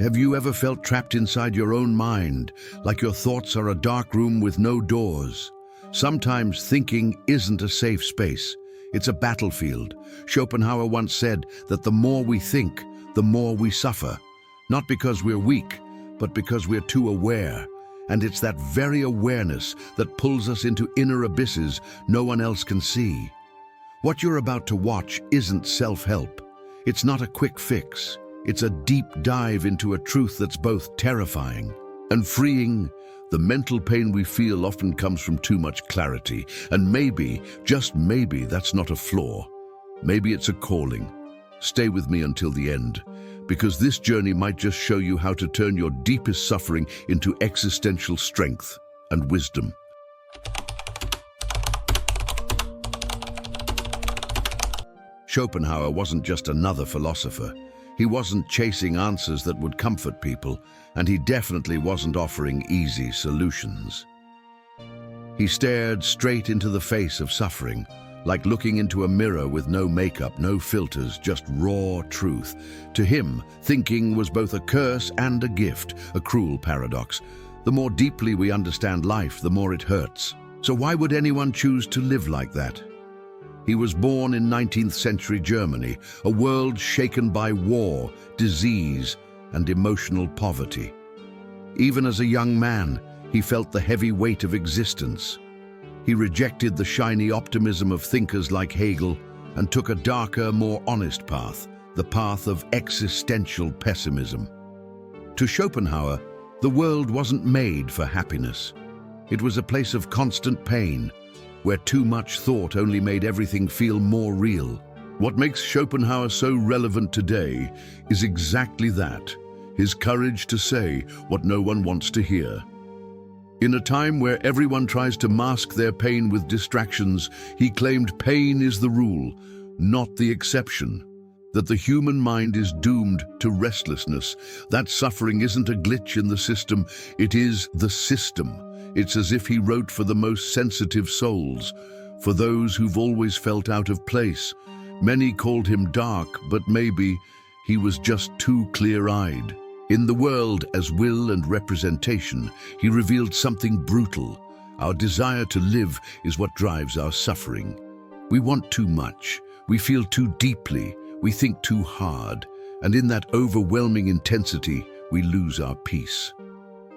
Have you ever felt trapped inside your own mind, like your thoughts are a dark room with no doors? Sometimes thinking isn't a safe space. It's a battlefield. Schopenhauer once said that the more we think, the more we suffer. Not because we're weak, but because we're too aware. And it's that very awareness that pulls us into inner abysses no one else can see. What you're about to watch isn't self-help. It's not a quick fix. It's a deep dive into a truth that's both terrifying and freeing. The mental pain we feel often comes from too much clarity, and maybe, just maybe, that's not a flaw. Maybe it's a calling. Stay with me until the end, because this journey might just show you how to turn your deepest suffering into existential strength and wisdom. Schopenhauer wasn't just another philosopher. He wasn't chasing answers that would comfort people, and he definitely wasn't offering easy solutions. He stared straight into the face of suffering, like looking into a mirror with no makeup, no filters, just raw truth. To him, thinking was both a curse and a gift, a cruel paradox. The more deeply we understand life, the more it hurts. So why would anyone choose to live like that? He was born in 19th century Germany, a world shaken by war, disease, and emotional poverty. Even as a young man, he felt the heavy weight of existence. He rejected the shiny optimism of thinkers like Hegel and took a darker, more honest path, the path of existential pessimism. To Schopenhauer, the world wasn't made for happiness. It was a place of constant pain, where too much thought only made everything feel more real. What makes Schopenhauer so relevant today is exactly that, his courage to say what no one wants to hear. In a time where everyone tries to mask their pain with distractions, he claimed pain is the rule, not the exception. That the human mind is doomed to restlessness, that suffering isn't a glitch in the system, it is the system. It's as if he wrote for the most sensitive souls, for those who've always felt out of place. Many called him dark, but maybe he was just too clear-eyed. In the world as will and representation, he revealed something brutal. Our desire to live is what drives our suffering. We want too much, we feel too deeply, we think too hard, and in that overwhelming intensity, we lose our peace.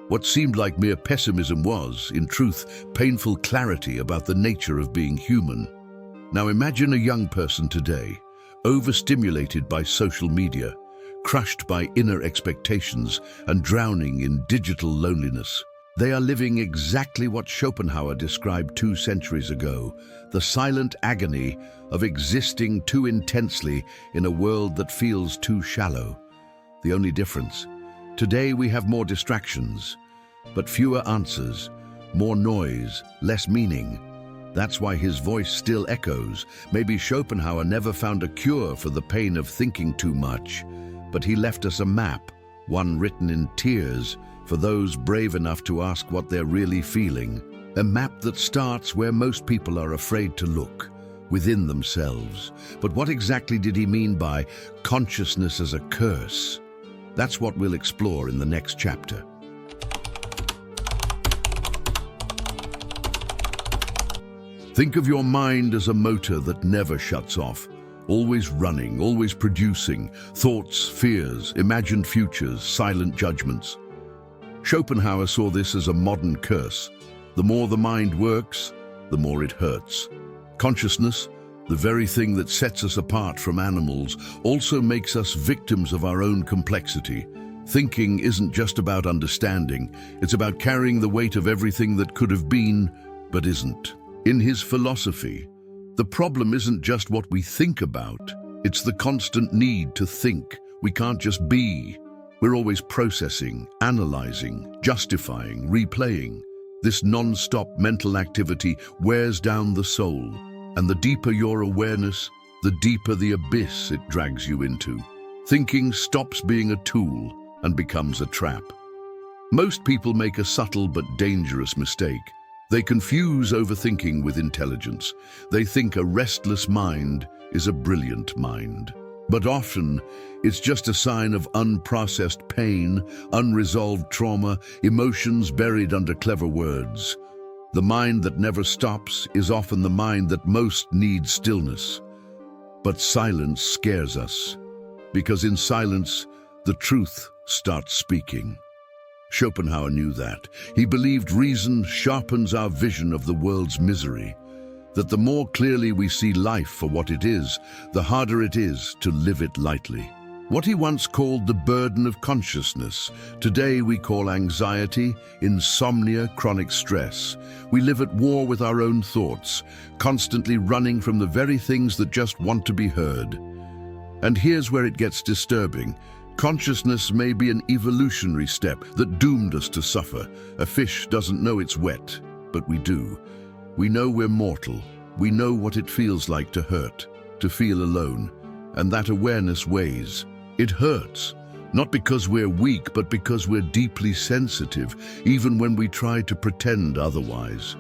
What seemed like mere pessimism was, in truth, painful clarity about the nature of being human. Now imagine a young person today, overstimulated by social media, crushed by inner expectations, and drowning in digital loneliness. They are living exactly what Schopenhauer described 2 centuries ago, the silent agony of existing too intensely in a world that feels too shallow. The only difference: today we have more distractions, but fewer answers, more noise, less meaning. That's why his voice still echoes. Maybe Schopenhauer never found a cure for the pain of thinking too much, but he left us a map, one written in tears, for those brave enough to ask what they're really feeling. A map that starts where most people are afraid to look, within themselves. But what exactly did he mean by consciousness as a curse? That's what we'll explore in the next chapter. Think of your mind as a motor that never shuts off, always running, always producing thoughts, fears, imagined futures, silent judgments. Schopenhauer saw this as a modern curse. The more the mind works, the more it hurts. Consciousness, the very thing that sets us apart from animals, also makes us victims of our own complexity. Thinking isn't just about understanding, it's about carrying the weight of everything that could have been, but isn't. In his philosophy, the problem isn't just what we think about, it's the constant need to think. We can't just be. We're always processing, analyzing, justifying, replaying. This non-stop mental activity wears down the soul, and the deeper your awareness, the deeper the abyss it drags you into. Thinking stops being a tool and becomes a trap. Most people make a subtle but dangerous mistake. They confuse overthinking with intelligence. They think a restless mind is a brilliant mind. But often, it's just a sign of unprocessed pain, unresolved trauma, emotions buried under clever words. The mind that never stops is often the mind that most needs stillness. But silence scares us, because in silence, the truth starts speaking. Schopenhauer knew that. He believed reason sharpens our vision of the world's misery, that the more clearly we see life for what it is, the harder it is to live it lightly. What he once called the burden of consciousness, today we call anxiety, insomnia, chronic stress. We live at war with our own thoughts, constantly running from the very things that just want to be heard. And here's where it gets disturbing. Consciousness may be an evolutionary step that doomed us to suffer. A fish doesn't know it's wet, but we do. We know we're mortal. We know what it feels like to hurt, to feel alone, and that awareness weighs. It hurts, not because we're weak, but because we're deeply sensitive, even when we try to pretend otherwise.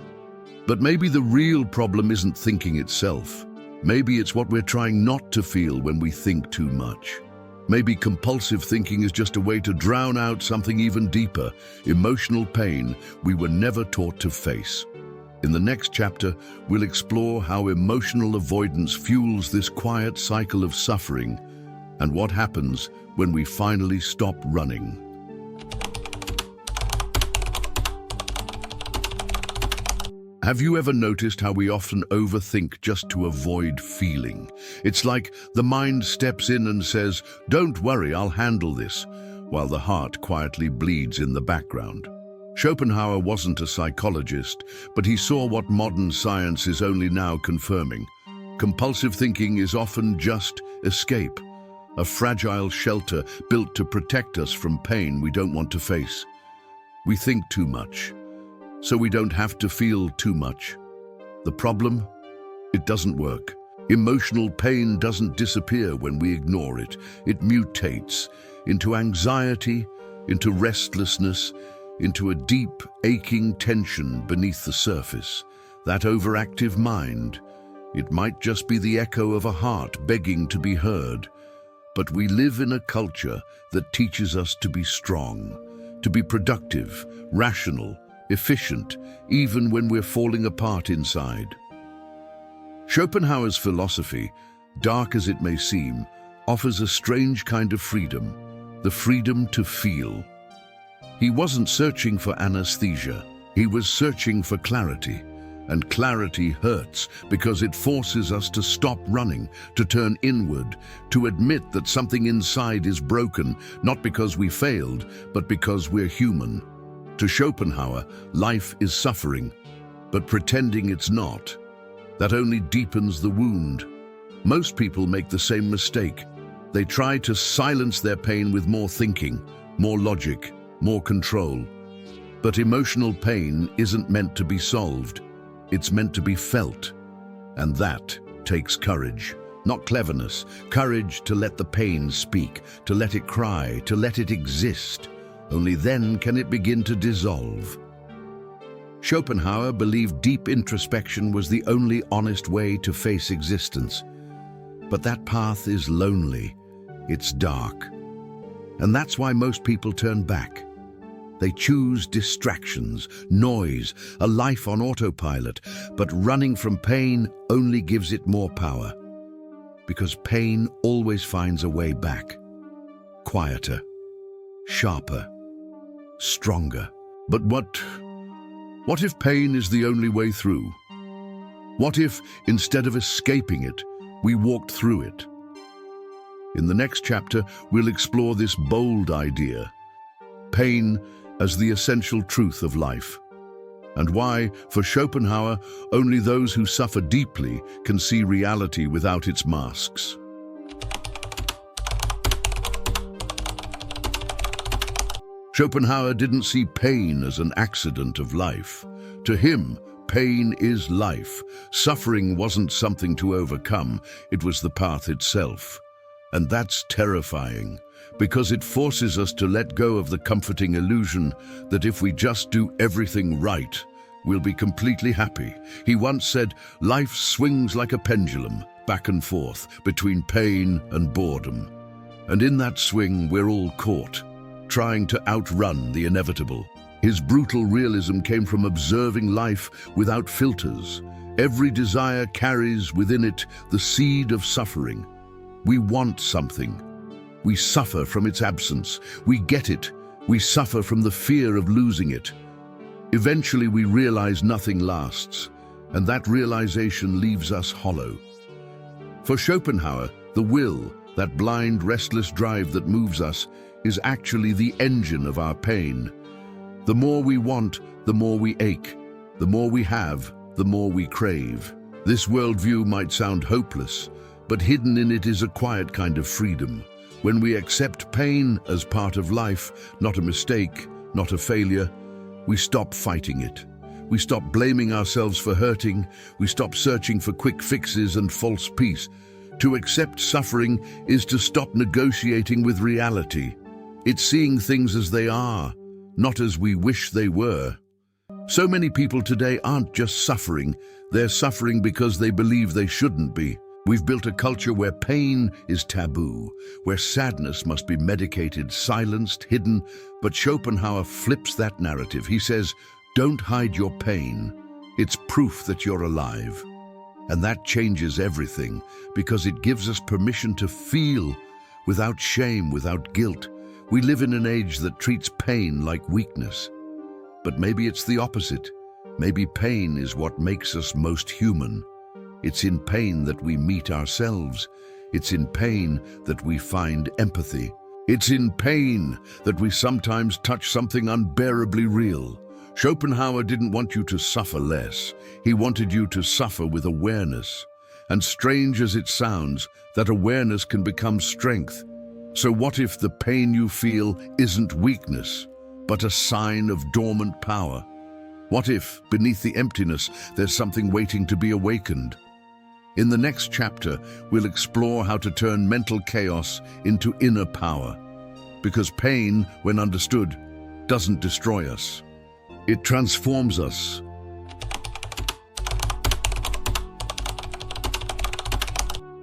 But maybe the real problem isn't thinking itself. Maybe it's what we're trying not to feel when we think too much. Maybe compulsive thinking is just a way to drown out something even deeper, emotional pain we were never taught to face. In the next chapter, we'll explore how emotional avoidance fuels this quiet cycle of suffering and what happens when we finally stop running. Have you ever noticed how we often overthink just to avoid feeling? It's like the mind steps in and says, "Don't worry, I'll handle this," while the heart quietly bleeds in the background. Schopenhauer wasn't a psychologist, but he saw what modern science is only now confirming. Compulsive thinking is often just escape, a fragile shelter built to protect us from pain we don't want to face. We think too much, so we don't have to feel too much. The problem? It doesn't work. Emotional pain doesn't disappear when we ignore it. It mutates into anxiety, into restlessness, into a deep, aching tension beneath the surface. That overactive mind, it might just be the echo of a heart begging to be heard. But we live in a culture that teaches us to be strong, to be productive, rational, efficient, even when we're falling apart inside. Schopenhauer's philosophy, dark as it may seem, offers a strange kind of freedom, the freedom to feel. He wasn't searching for anesthesia, he was searching for clarity. And clarity hurts because it forces us to stop running, to turn inward, to admit that something inside is broken, not because we failed, but because we're human. To Schopenhauer, life is suffering, but pretending it's not. That only deepens the wound. Most people make the same mistake. They try to silence their pain with more thinking, more logic, more control. But emotional pain isn't meant to be solved. It's meant to be felt. And that takes courage, not cleverness. Courage to let the pain speak, to let it cry, to let it exist. Only then can it begin to dissolve. Schopenhauer believed deep introspection was the only honest way to face existence. But that path is lonely. It's dark. And that's why most people turn back. They choose distractions, noise, a life on autopilot, but running from pain only gives it more power. Because pain always finds a way back. Quieter, sharper, stronger. But what if pain is the only way through? What if, instead of escaping it, we walked through it? In the next chapter, we'll explore this bold idea. Pain as the essential truth of life. And why, for Schopenhauer, only those who suffer deeply can see reality without its masks. Schopenhauer didn't see pain as an accident of life. To him, pain is life. Suffering wasn't something to overcome, it was the path itself. And that's terrifying, because it forces us to let go of the comforting illusion that if we just do everything right, we'll be completely happy. He once said, "Life swings like a pendulum. back and forth between pain and boredom. And in that swing, we're all caught, trying to outrun the inevitable. His brutal realism came from observing life without filters. Every desire carries within it the seed of suffering. We want something. We suffer from its absence. We get it. We suffer from the fear of losing it. Eventually, we realize nothing lasts, and that realization leaves us hollow. For Schopenhauer, the will, that blind, restless drive that moves us, is actually the engine of our pain. The more we want, the more we ache. The more we have, the more we crave. This worldview might sound hopeless, but hidden in it is a quiet kind of freedom. When we accept pain as part of life, not a mistake, not a failure, we stop fighting it. We stop blaming ourselves for hurting. We stop searching for quick fixes and false peace. To accept suffering is to stop negotiating with reality. It's seeing things as they are, not as we wish they were. So many people today aren't just suffering, they're suffering because they believe they shouldn't be. We've built a culture where pain is taboo, where sadness must be medicated, silenced, hidden, but Schopenhauer flips that narrative. He says, don't hide your pain. It's proof that you're alive. And that changes everything, because it gives us permission to feel without shame, without guilt. We live in an age that treats pain like weakness. But maybe it's the opposite. Maybe pain is what makes us most human. It's in pain that we meet ourselves. It's in pain that we find empathy. It's in pain that we sometimes touch something unbearably real. Schopenhauer didn't want you to suffer less. He wanted you to suffer with awareness. And strange as it sounds, that awareness can become strength. So what if the pain you feel isn't weakness, but a sign of dormant power? What if, beneath the emptiness, there's something waiting to be awakened? In the next chapter, we'll explore how to turn mental chaos into inner power. Because pain, when understood, doesn't destroy us. It transforms us.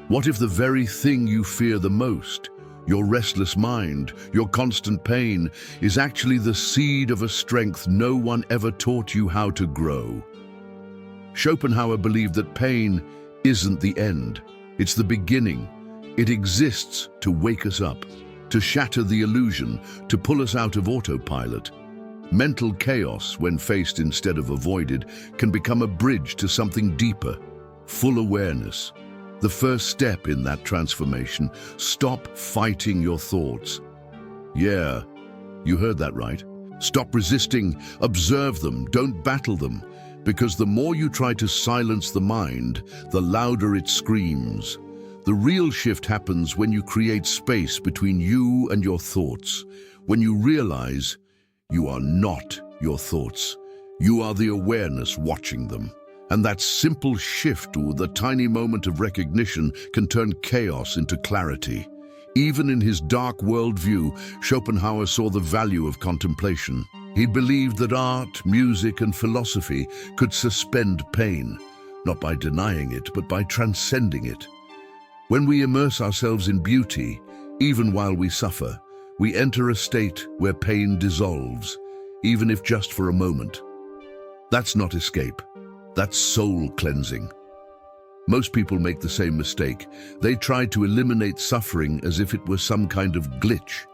What if the very thing you fear the most, your restless mind, your constant pain, is actually the seed of a strength no one ever taught you how to grow? Schopenhauer believed that pain isn't the end, it's the beginning. It exists to wake us up, to shatter the illusion, to pull us out of autopilot. Mental chaos, when faced instead of avoided, can become a bridge to something deeper, full awareness. The first step in that transformation, stop fighting your thoughts. Yeah, you heard that right. Stop resisting, observe them, don't battle them. Because the more you try to silence the mind, the louder it screams. The real shift happens when you create space between you and your thoughts. When you realize you are not your thoughts. You are the awareness watching them. And that simple shift, or the tiny moment of recognition, can turn chaos into clarity. Even in his dark worldview, Schopenhauer saw the value of contemplation. He believed that art, music, and philosophy could suspend pain, not by denying it, but by transcending it. When we immerse ourselves in beauty, even while we suffer, we enter a state where pain dissolves, even if just for a moment. That's not escape. That's soul cleansing. Most people make the same mistake. They try to eliminate suffering as if it were some kind of glitch.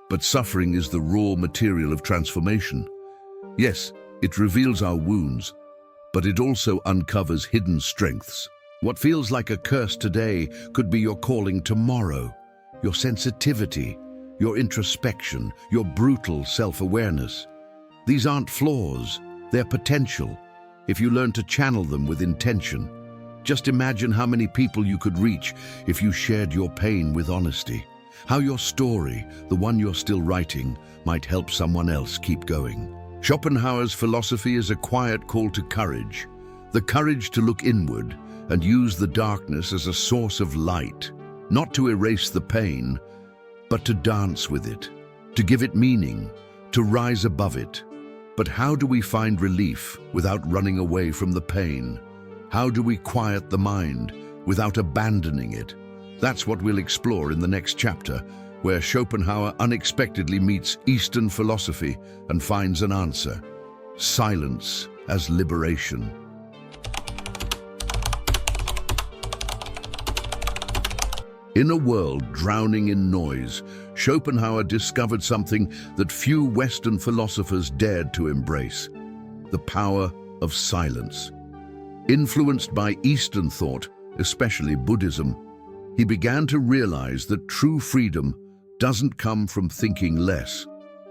But suffering is the raw material of transformation. Yes, it reveals our wounds, but it also uncovers hidden strengths. What feels like a curse today could be your calling tomorrow. Your sensitivity, your introspection, your brutal self-awareness. These aren't flaws, they're potential, if you learn to channel them with intention. Just imagine how many people you could reach if you shared your pain with honesty. How your story, the one you're still writing, might help someone else keep going. Schopenhauer's philosophy is a quiet call to courage. The courage to look inward and use the darkness as a source of light. Not to erase the pain, but to dance with it, to give it meaning, to rise above it. But how do we find relief without running away from the pain? How do we quiet the mind without abandoning it. That's what we'll explore in the next chapter, where Schopenhauer unexpectedly meets Eastern philosophy and finds an answer: silence as liberation. In a world drowning in noise, Schopenhauer discovered something that few Western philosophers dared to embrace: the power of silence. Influenced by Eastern thought, especially Buddhism, he began to realize that true freedom doesn't come from thinking less,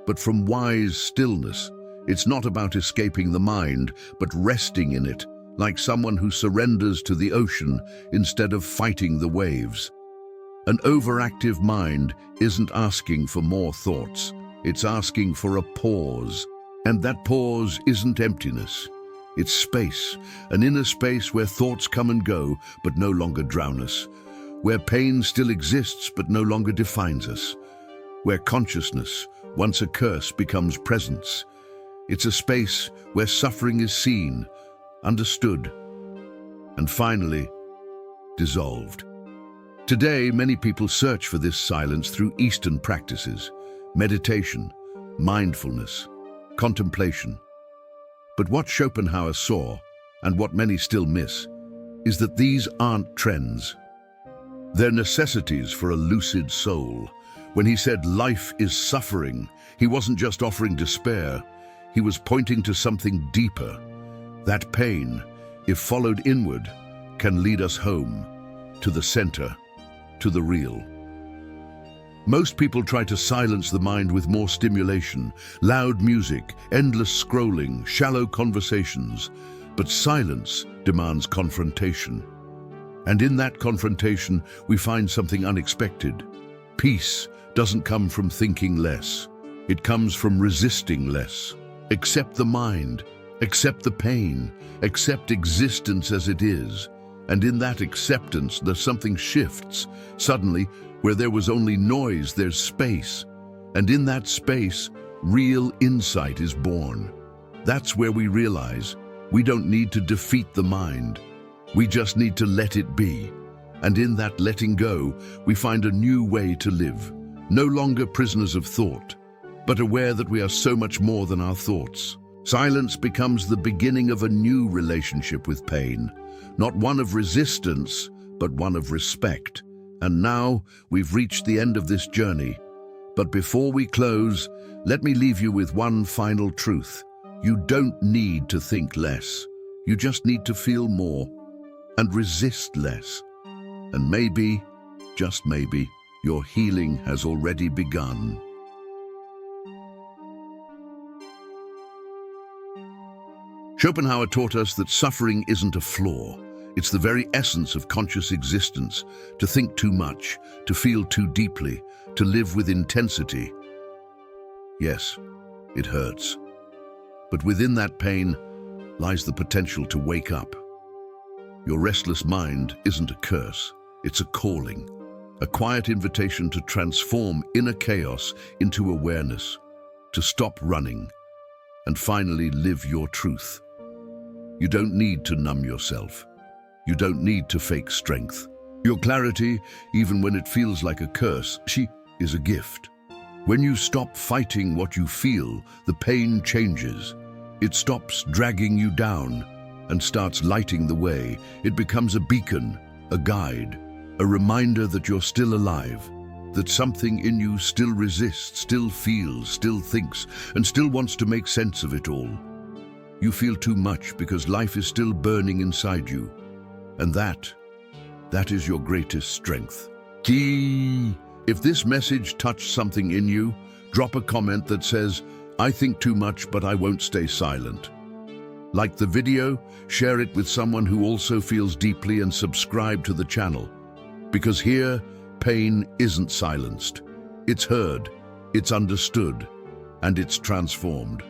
but from wise stillness. It's not about escaping the mind, but resting in it, like someone who surrenders to the ocean instead of fighting the waves. An overactive mind isn't asking for more thoughts, it's asking for a pause. And that pause isn't emptiness, it's space, an inner space where thoughts come and go, but no longer drown us, where pain still exists but no longer defines us, where consciousness, once a curse, becomes presence. It's a space where suffering is seen, understood, and finally, dissolved. Today, many people search for this silence through Eastern practices: meditation, mindfulness, contemplation. But what Schopenhauer saw, and what many still miss, is that these aren't trends. They're necessities for a lucid soul. When he said life is suffering, he wasn't just offering despair, he was pointing to something deeper. That pain, if followed inward, can lead us home, to the center, to the real. Most people try to silence the mind with more stimulation, loud music, endless scrolling, shallow conversations. But silence demands confrontation. And in that confrontation, we find something unexpected. Peace doesn't come from thinking less. It comes from resisting less. Accept the mind, accept the pain, accept existence as it is. And in that acceptance, there's something shifts. Suddenly, where there was only noise, there's space. And in that space, real insight is born. That's where we realize we don't need to defeat the mind. We just need to let it be. And in that letting go, we find a new way to live. No longer prisoners of thought, but aware that we are so much more than our thoughts. Silence becomes the beginning of a new relationship with pain. Not one of resistance, but one of respect. And now we've reached the end of this journey. But before we close, let me leave you with one final truth. You don't need to think less. You just need to feel more and resist less. And maybe, just maybe, your healing has already begun. Schopenhauer taught us that suffering isn't a flaw. It's the very essence of conscious existence, to think too much, to feel too deeply, to live with intensity. Yes, it hurts. But within that pain lies the potential to wake up. Your restless mind isn't a curse, it's a calling, a quiet invitation to transform inner chaos into awareness, to stop running, and finally live your truth. You don't need to numb yourself. You don't need to fake strength. Your clarity, even when it feels like a curse, is a gift. When you stop fighting what you feel, the pain changes. It stops dragging you down and starts lighting the way. It becomes a beacon, a guide, a reminder that you're still alive, that something in you still resists, still feels, still thinks, and still wants to make sense of it all. You feel too much because life is still burning inside you. And that is your greatest strength. If this message touched something in you, drop a comment that says, "I think too much, but I won't stay silent." Like the video, share it with someone who also feels deeply, and subscribe to the channel. Because here, pain isn't silenced. It's heard, it's understood, and it's transformed.